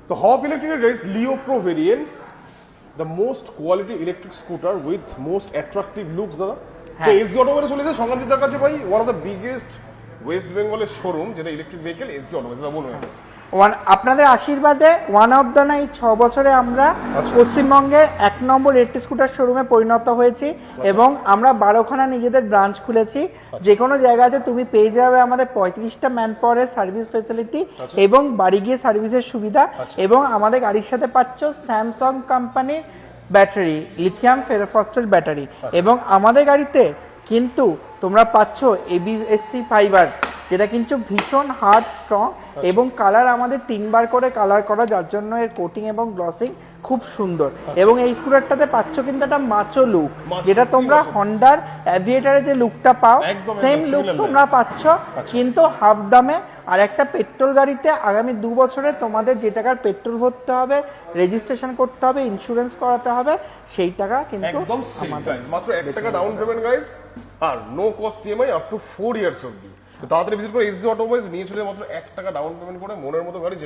তো হপ ইলেকট্রিকের guys Leo pro variant, the most quality electric scooter with most attractive looks দাদা। তো SG অটোমোবাইলে চলেছে সংগ্রামজিতার কাছে ভাই, one of the biggest West বেঙ্গলের শোরুম যেটা ইলেকট্রিক ভেহিকেল এসজি অটোমোবাইল, দাদা বলুন। আপনাদের আশীর্বাদে ওয়ান অফ দ্য না এই 6 বছরে আমরা পশ্চিমবঙ্গের 1 নম্বর ইলেকট্রিক স্কুটার শোরুমে পরিণত হয়েছি এবং আমরা 12খানা নিজেদের ব্রাঞ্চ খুলেছি। যে কোনো জায়গাতে তুমি পেয়ে যাবে আমাদের 35টা ম্যান পাওয়ারের সার্ভিস ফেসিলিটি এবং বাড়ি গিয়ে সার্ভিসের সুবিধা, এবং আমাদের গাড়ির সাথে পাচ্ছ স্যামসাং কোম্পানির ব্যাটারি, লিথিয়াম ফেরোফসফেট ব্যাটারি, এবং আমাদের গাড়িতে কিন্তু তোমরা পাচ্ছ এবিএসসি ফাইবার, যেটা কিন্তু ভীষণ হার্ড স্ট্রং এবং কালার আমাদের 3বার করে কালার করা, যার জন্য এর কোটিং এবং গ্লসিং খুব সুন্দর। এবং এই স্কুটারটাতে পাচ্ছ কিন্তু একটা মাচো লুক, যেটা তোমরা হন্ডার অ্যাভিয়েটারে যে লুকটা পাও সেম লুক তোমরা পাচ্ছ, কিন্তু হাফ দামে। আর একটা পেট্রোল গাড়িতে আগামী 2 বছরে তোমাদের যে টাকার পেট্রোল ভরতে হবে, রেজিস্ট্রেশন করতে হবে, ইন্স্যুরেন্স করাতে হবে, সেই টাকা কিন্তু একদম সেম গাইস, মাত্র 1 টাকা ডাউন পেমেন্ট গাইস, আর no cost EMI up to 4 years অবধি। তো তাড়াতাড়ি ভিজিট করে এসজি অটোমোবাইলস, নিয়ে চলে মাত্র 1 টাকা ডাউন পেমেন্ট করে মনের মতো গাড়ি, যেটা